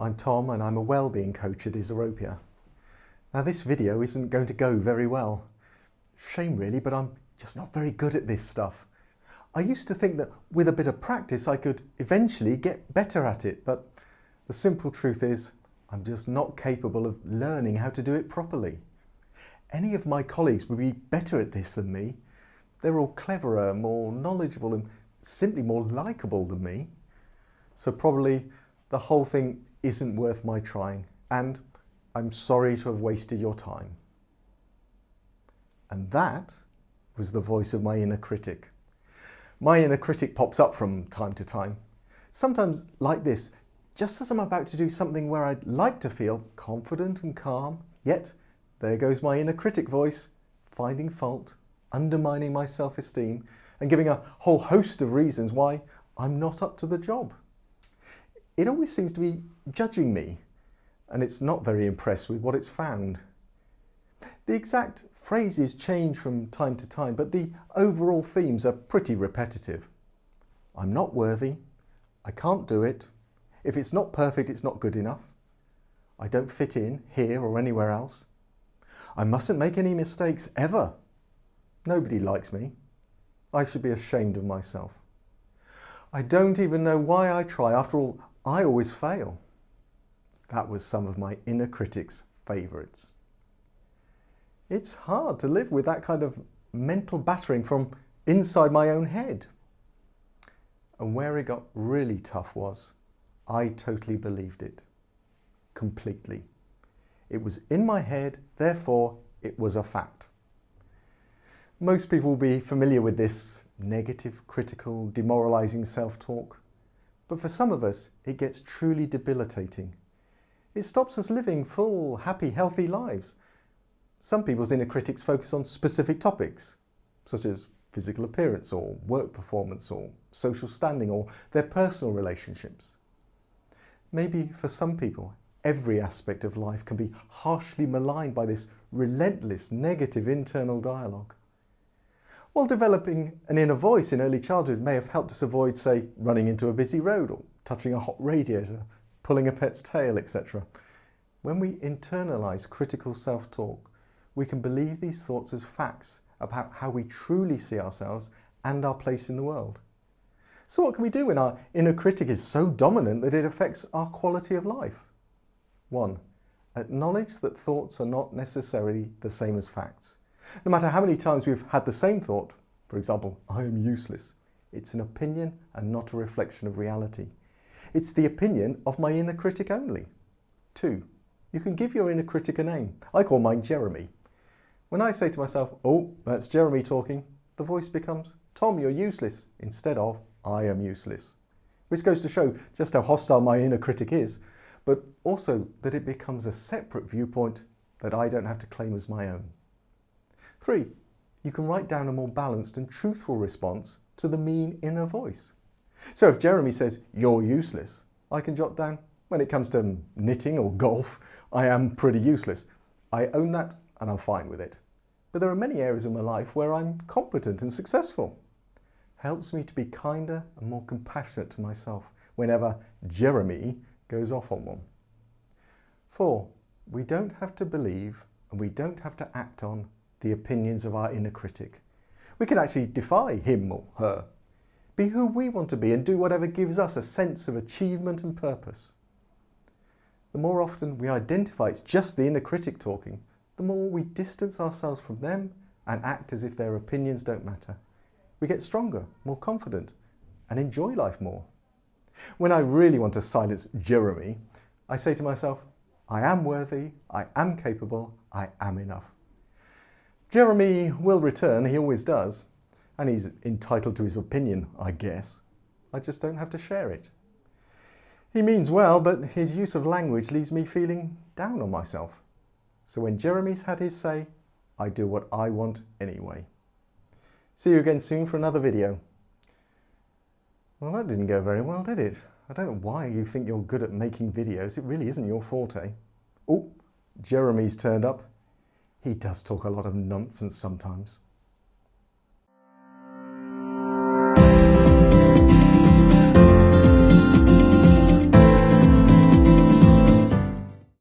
I'm Tom and I'm a wellbeing coach at Isorropia. Now this video isn't going to go very well. Shame really, but I'm just not very good at this stuff. I used to think that with a bit of practice I could eventually get better at it, but the simple truth is I'm just not capable of learning how to do it properly. Any of my colleagues would be better at this than me. They're all cleverer, more knowledgeable and simply more likeable than me. So probably the whole thing isn't worth my trying, and I'm sorry to have wasted your time. And that was the voice of my inner critic. My inner critic pops up from time to time. Sometimes like this, just as I'm about to do something where I'd like to feel confident and calm, yet there goes my inner critic voice, finding fault, undermining my self-esteem, and giving a whole host of reasons why I'm not up to the job. It always seems to be judging me, and it's not very impressed with what it's found. The exact phrases change from time to time, but the overall themes are pretty repetitive. I'm not worthy, I can't do it, if it's not perfect it's not good enough, I don't fit in here or anywhere else, I mustn't make any mistakes ever, nobody likes me, I should be ashamed of myself. I don't even know why I try, after all I always fail. That was some of my inner critic's favourites. It's hard to live with that kind of mental battering from inside my own head. And where it got really tough was, I totally believed it. Completely. It was in my head, therefore it was a fact. Most people will be familiar with this negative, critical, demoralising self-talk. But for some of us, it gets truly debilitating. It stops us living full, happy, healthy lives. Some people's inner critics focus on specific topics, such as physical appearance or work performance or social standing or their personal relationships. Maybe for some people, every aspect of life can be harshly maligned by this relentless negative internal dialogue. While developing an inner voice in early childhood may have helped us avoid, say, running into a busy road or touching a hot radiator, pulling a pet's tail, etc. When we internalise critical self-talk, we can believe these thoughts as facts about how we truly see ourselves and our place in the world. So what can we do when our inner critic is so dominant that it affects our quality of life? 1. Acknowledge that thoughts are not necessarily the same as facts. No matter how many times we've had the same thought, for example, I am useless, it's an opinion and not a reflection of reality. It's the opinion of my inner critic only. 2. You can give your inner critic a name. I call mine Jeremy. When I say to myself, oh, that's Jeremy talking, the voice becomes, Tom, you're useless, instead of, I am useless. Which goes to show just how hostile my inner critic is, but also that it becomes a separate viewpoint that I don't have to claim as my own. 3. You can write down a more balanced and truthful response to the mean inner voice. So if Jeremy says, you're useless, I can jot down, when it comes to knitting or golf, I am pretty useless. I own that and I'm fine with it. But there are many areas in my life where I'm competent and successful. Helps me to be kinder and more compassionate to myself whenever Jeremy goes off on one. 4. We don't have to believe and we don't have to act on the opinions of our inner critic. We can actually defy him or her, be who we want to be and do whatever gives us a sense of achievement and purpose. The more often we identify it's just the inner critic talking, the more we distance ourselves from them and act as if their opinions don't matter. We get stronger, more confident, and enjoy life more. When I really want to silence Jeremy, I say to myself, I am worthy, I am capable, I am enough. Jeremy will return, he always does, and he's entitled to his opinion, I guess. I just don't have to share it. He means well, but his use of language leaves me feeling down on myself. So when Jeremy's had his say, I do what I want anyway. See you again soon for another video. Well, that didn't go very well, did it? I don't know why you think you're good at making videos. It really isn't your forte. Oh, Jeremy's turned up. He does talk a lot of nonsense sometimes.